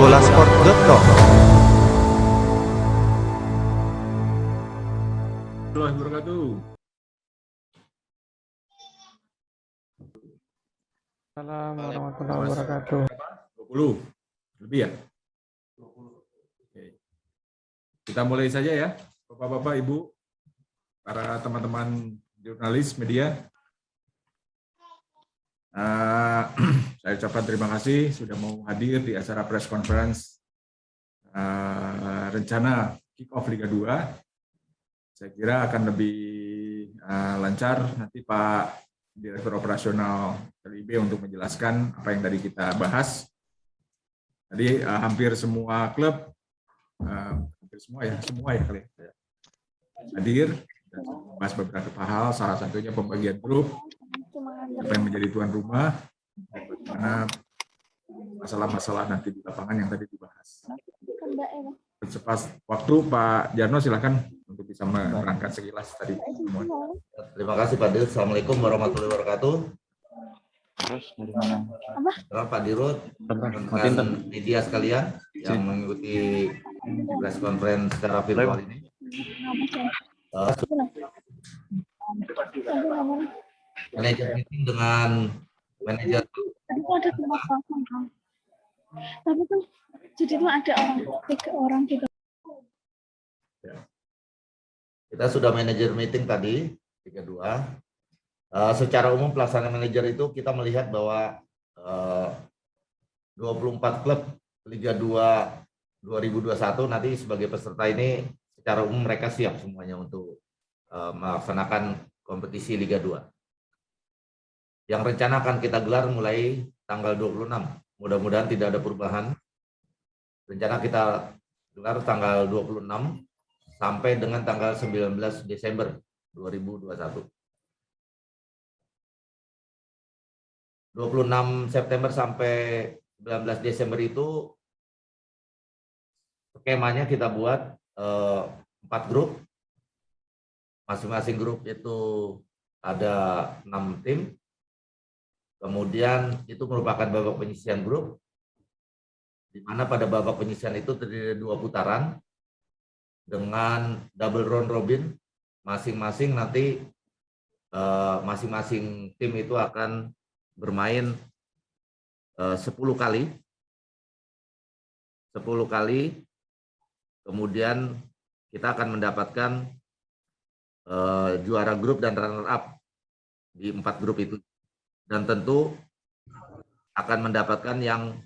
bolasport.com. Warahmatullahi wabarakatuh. Assalamualaikum warahmatullahi wabarakatuh. 20 lebih ya? 20. Oke. Kita mulai saja ya, Bapak-bapak, Ibu, para teman-teman jurnalis media. Saya ucapkan terima kasih sudah mau hadir di acara press conference rencana kick-off Liga 2. Saya kira akan lebih lancar nanti Pak Direktur Operasional LIB untuk menjelaskan apa yang tadi kita bahas. Tadi hampir semua klub, hampir semua ya kali ya, hadir dan membahas beberapa hal, salah satunya pembagian grup, siapa yang menjadi tuan rumah, dan bagaimana masalah-masalah nanti di lapangan yang tadi dibahas. Cepat waktu Pak Jarno, silakan untuk bisa merangkat sekilas tadi. Terima kasih Pak Dirut. Assalamualaikum warahmatullahi wabarakatuh. Terus dari mana? Pak Dirut, rekan media sekalian yang mengikuti press conference secara virtual ini. Manajer meeting dengan manajer. Tapi tuh jadi tuh ada tiga orang gitu. Kita sudah manajer meeting tadi, Liga 2. Secara umum pelaksanaan manajer itu kita melihat bahwa 24 klub Liga 2 2021 nanti sebagai peserta ini secara umum mereka siap semuanya untuk melaksanakan kompetisi Liga 2. Yang rencana akan kita gelar mulai tanggal 26. Mudah-mudahan tidak ada perubahan. Rencana kita gelar tanggal 26 sampai dengan tanggal 19 Desember 2021. 26 September sampai 19 Desember itu skemanya kita buat 4 grup. Masing-masing grup itu ada 6 tim. Kemudian itu merupakan babak penyisihan grup, di mana pada babak penyisihan itu terdiri dari 2 putaran dengan double round robin. Masing-masing nanti masing-masing tim itu akan bermain 10 kali. 10 kali. Kemudian kita akan mendapatkan juara grup dan runner up di 4 grup itu. Dan tentu akan mendapatkan yang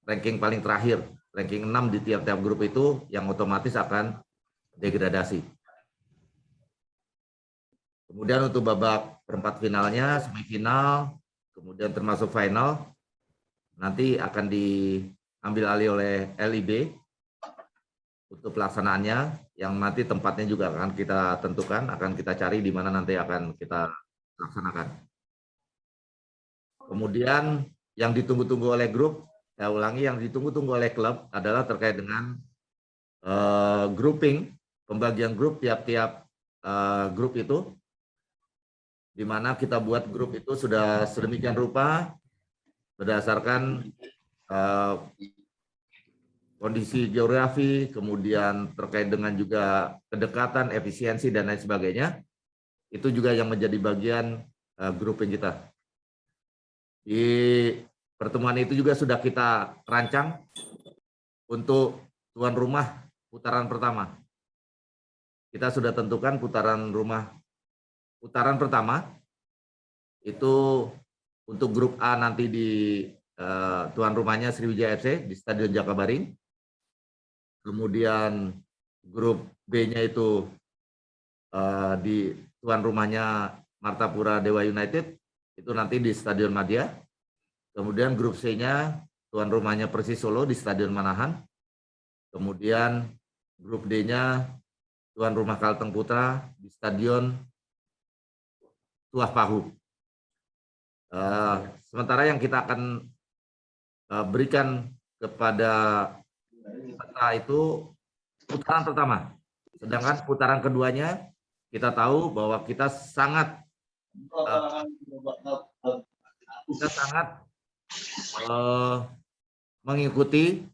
ranking paling terakhir, ranking 6 di tiap-tiap grup itu yang otomatis akan degradasi. Kemudian untuk babak perempat finalnya, semifinal, kemudian termasuk final, nanti akan diambil alih oleh LIB untuk pelaksanaannya, yang nanti tempatnya juga akan kita tentukan, akan kita cari di mana nanti akan kita laksanakan. Kemudian yang ditunggu-tunggu oleh grup, saya ulangi, yang ditunggu-tunggu oleh klub adalah terkait dengan grouping, pembagian grup tiap-tiap grup itu, di mana kita buat grup itu sudah sedemikian rupa berdasarkan kondisi geografi, kemudian terkait dengan juga kedekatan, efisiensi, dan lain sebagainya. Itu juga yang menjadi bagian grouping kita. Di pertemuan itu juga sudah kita rancang untuk tuan rumah putaran pertama. Kita sudah tentukan putaran pertama itu untuk grup A nanti di tuan rumahnya Sriwijaya FC di Stadion Jakabaring. Kemudian grup B-nya itu di tuan rumahnya Martapura Dewa United, itu nanti di Stadion Madia. Kemudian grup C-nya tuan rumahnya Persis Solo di Stadion Manahan. Kemudian grup D-nya tuan rumah Kalteng Putra di Stadion Tuah Pahu. Sementara yang kita akan berikan kepada peserta itu putaran pertama. Sedangkan putaran keduanya kita tahu bahwa kita sangat mengikuti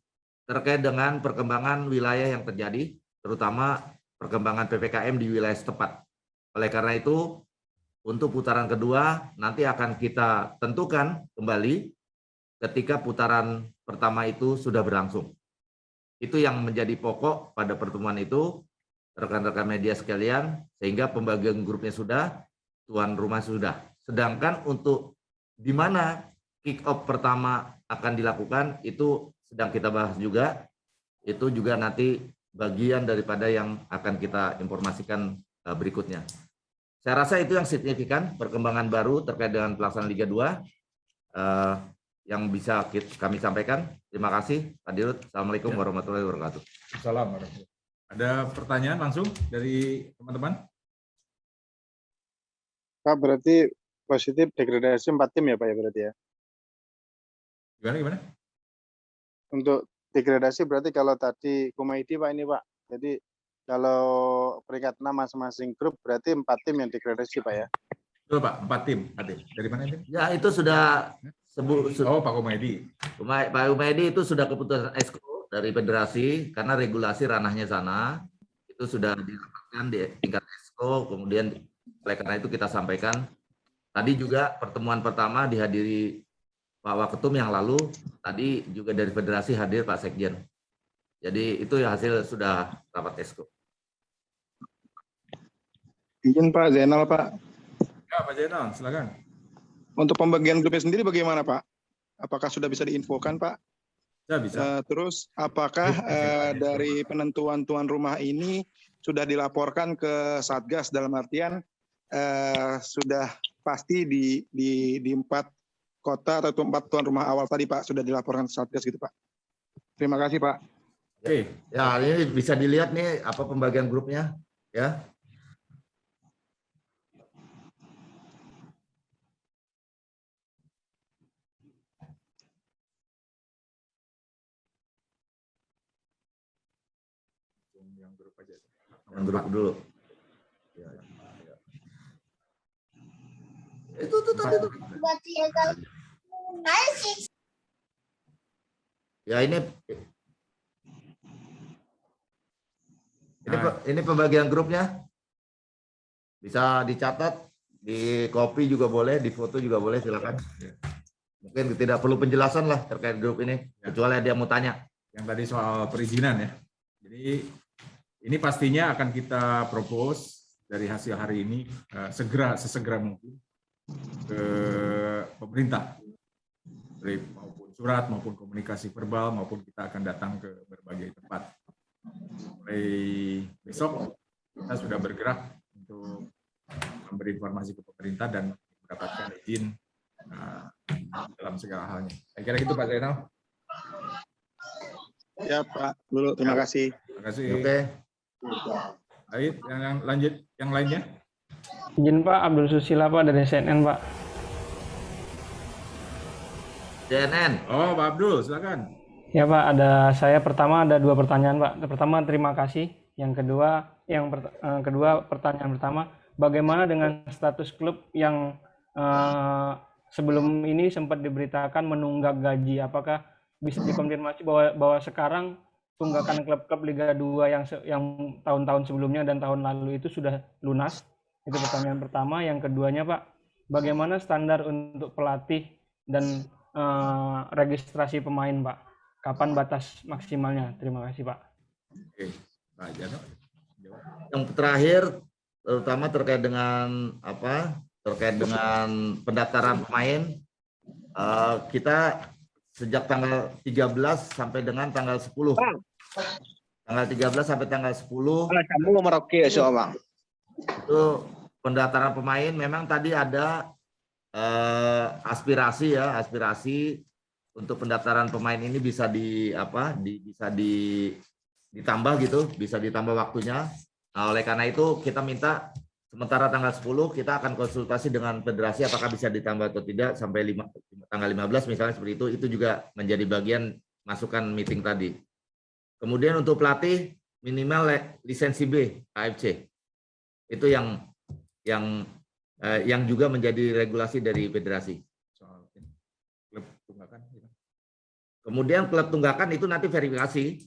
terkait dengan perkembangan wilayah yang terjadi, terutama perkembangan PPKM di wilayah setempat. Oleh karena itu, untuk putaran kedua nanti akan kita tentukan kembali ketika putaran pertama itu sudah berlangsung. Itu yang menjadi pokok pada pertemuan itu, rekan-rekan media sekalian, sehingga pembagian grupnya sudah, tuan rumah sudah. Sedangkan untuk di mana kick off pertama akan dilakukan, itu sedang kita bahas juga. Itu juga nanti bagian daripada yang akan kita informasikan berikutnya. Saya rasa itu yang signifikan, perkembangan baru terkait dengan pelaksanaan Liga 2 yang bisa kami sampaikan. Terima kasih, Pak Dirut. Assalamualaikum warahmatullahi wabarakatuh. Assalamualaikum. Ada pertanyaan langsung dari teman-teman? Pak, berarti positif degradasi 4 tim ya Pak ya berarti ya? Gimana? Untuk degradasi berarti kalau tadi Kumaidi Pak ini Pak, jadi kalau peringkat 6 masing-masing grup berarti 4 tim yang degradasi Pak ya? Betul Pak, 4 tim. Dari mana ini? Ya, itu sudah Oh, Pak Kumaidi. Pak Kumaidi itu sudah keputusan Esko dari federasi, karena regulasi ranahnya sana, itu sudah dirapatkan di tingkat Esko, kemudian oleh karena itu kita sampaikan. Tadi juga pertemuan pertama dihadiri Pak Waketum yang lalu, tadi juga dari federasi hadir Pak Sekjen. Jadi itu ya hasil sudah rapat Esko. Izin Pak Zainal Pak. Ya Pak Zainal, silakan. Untuk pembagian grupnya sendiri bagaimana Pak? Apakah sudah bisa diinfokan Pak? Ya bisa. Terus apakah dari penentuan tuan rumah ini sudah dilaporkan ke Satgas dalam artian sudah pasti di 4 kota atau 4 tuan rumah awal tadi Pak sudah dilaporkan ke Satgas gitu Pak. Terima kasih Pak. Oke. Ya, ini bisa dilihat nih apa pembagian grupnya ya. Yang grup aja. Yang grup dulu. Itu tadi tuh. Ya ini pembagian grupnya. Bisa dicatat, di copy juga boleh, di foto juga boleh, silakan. Mungkin tidak perlu penjelasan lah terkait grup ini, kecuali ada yang mau tanya. Yang tadi soal perizinan ya. Jadi ini pastinya akan kita propose dari hasil hari ini sesegera mungkin ke pemerintah, maupun surat, maupun komunikasi verbal, maupun kita akan datang ke berbagai tempat. Mulai besok kita sudah bergerak untuk memberi informasi ke pemerintah dan mendapatkan izin dalam segala halnya. Saya kira gitu Pak Zainal. Ya Pak, dulu terima kasih. Terima kasih. Oke. Baik, yang lanjut, yang lainnya. Izin Pak, Abdul Susila Pak dari CNN Pak. CNN. Oh, Pak Abdul, silakan. Ya Pak, pertama ada 2 pertanyaan Pak. Pertama terima kasih. Yang kedua pertanyaan pertama, bagaimana dengan status klub yang sebelum ini sempat diberitakan menunggak gaji? Apakah bisa dikonfirmasi bahwa sekarang tunggakan klub-klub Liga 2 yang tahun-tahun sebelumnya dan tahun lalu itu sudah lunas? Itu pertanyaan pertama. Yang keduanya Pak, bagaimana standar untuk pelatih dan registrasi pemain Pak? Kapan batas maksimalnya? Terima kasih Pak. Oke, Pak Jano. Yang terakhir, terutama terkait dengan pendaftaran pemain, kita sejak tanggal 13 sampai dengan tanggal 10. Tanggal 13 sampai tanggal 10. Itu pendaftaran pemain memang tadi ada aspirasi untuk pendaftaran pemain ini bisa ditambah gitu, bisa ditambah waktunya. Nah, oleh karena itu kita minta sementara tanggal 10 kita akan konsultasi dengan federasi apakah bisa ditambah atau tidak sampai tanggal 15 misalnya seperti itu juga menjadi bagian masukan meeting tadi. Kemudian untuk pelatih minimal lisensi B AFC. Itu yang juga menjadi regulasi dari federasi. Soal klub tunggakan. Kemudian klub tunggakan itu nanti verifikasi,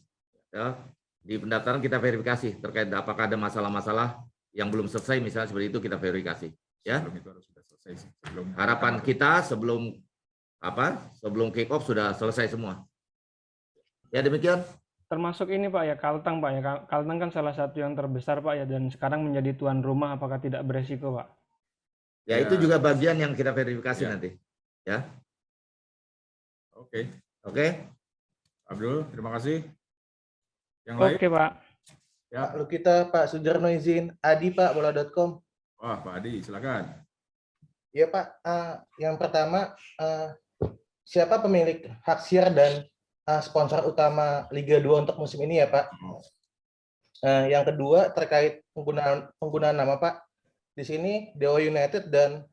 ya, di pendaftaran kita verifikasi terkait apakah ada masalah-masalah yang belum selesai, misalnya seperti itu kita verifikasi. Ya, Sebelum itu harus sudah selesai sih. harapan kita sebelum kick off sudah selesai semua. Ya demikian. Termasuk ini Pak ya, Kalteng Pak ya. Kalteng kan salah satu yang terbesar Pak ya, dan sekarang menjadi tuan rumah, apakah tidak beresiko Pak? Ya, itu juga bagian yang kita verifikasi nanti. Ya. Oke. Oke. Abdul, terima kasih. Yang lain? Oke Pak. Ya. Lalu kita Pak Sujarno izin, Adi Pak, bola.com. Wah, Pak Adi, silakan. Ya Pak, yang pertama, siapa pemilik hak siar dan sponsor utama Liga 2 untuk musim ini ya Pak? Yang kedua terkait penggunaan nama Pak. Di sini Dewa United dan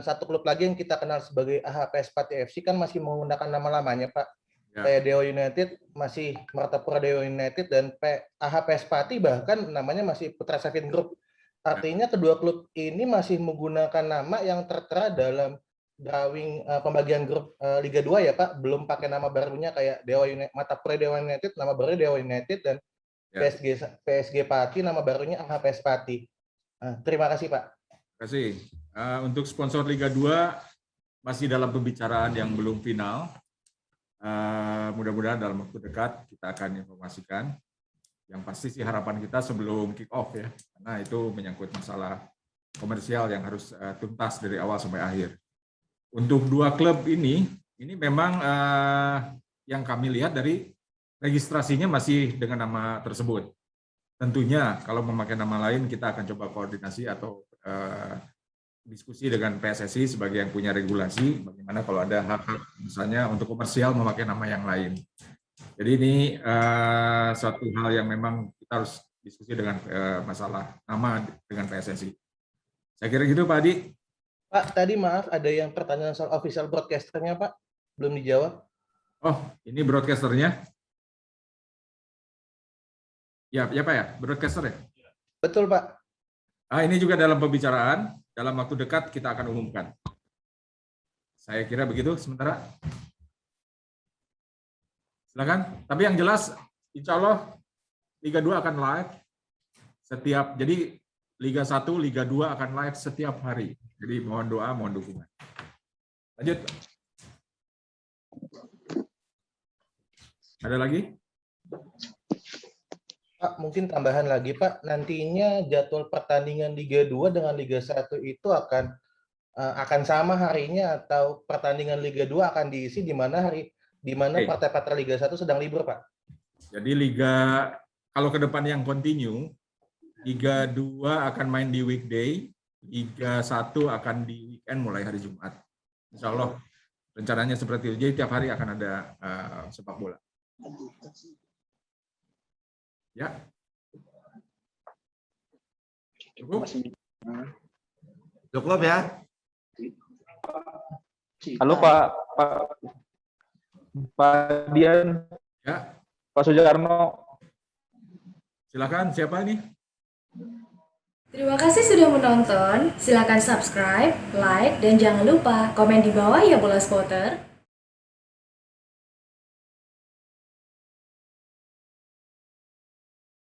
satu klub lagi yang kita kenal sebagai AHPS Pati FC kan masih menggunakan nama lamanya Pak. Ya. Kayak Dewa United masih Martapura Dewa United dan AHPS Pati bahkan namanya masih Putra Savin Group. Artinya kedua klub ini masih menggunakan nama yang tertera dalam drawing pembagian grup Liga 2 ya Pak, belum pakai nama barunya kayak Martapura Dewa United, nama barunya Dewa United, dan PSG Pati, nama barunya AHPS Pati. Terima kasih Pak. Terima kasih. Untuk sponsor Liga 2 masih dalam pembicaraan yang belum final. Mudah-mudahan dalam waktu dekat kita akan informasikan. Yang pasti sih harapan kita sebelum kick off ya, karena itu menyangkut masalah komersial yang harus tuntas dari awal sampai akhir. Untuk dua klub ini memang yang kami lihat dari registrasinya masih dengan nama tersebut. Tentunya kalau memakai nama lain kita akan coba koordinasi atau diskusi dengan PSSI sebagai yang punya regulasi, bagaimana kalau ada hak-hak misalnya untuk komersial memakai nama yang lain. Jadi ini suatu hal yang memang kita harus diskusi dengan masalah nama dengan PSSI. Saya kira gitu Pak Adi. Pak, tadi maaf ada yang pertanyaan soal official broadcasternya Pak, belum dijawab. Oh, ini broadcasternya? Ya Pak ya, broadcaster ya? Betul Pak. Ini juga dalam pembicaraan, dalam waktu dekat kita akan umumkan. Saya kira begitu sementara. Silakan. Tapi yang jelas, insya Allah Liga 2 akan live setiap. Jadi Liga 1, Liga 2 akan live setiap hari. Jadi mohon doa, mohon dukungan. Lanjut. Ada lagi? Pak, mungkin tambahan lagi Pak, nantinya jadwal pertandingan Liga 2 dengan Liga 1 itu akan sama harinya atau pertandingan Liga 2 akan diisi di mana partai-partai Liga 1 sedang libur, Pak? Jadi kalau ke depan yang continue, Liga 2 akan main di weekday, Liga 1 akan di weekend mulai hari Jumat. Insya Allah rencananya seperti itu. Jadi tiap hari akan ada sepak bola. Ya. Cukup? Cukup ya. Halo Pak Dian, Ya. Pak Sujarno. Silakan, siapa ini? Terima kasih sudah menonton. Silakan subscribe, like, dan jangan lupa komen di bawah ya Bola Spotter.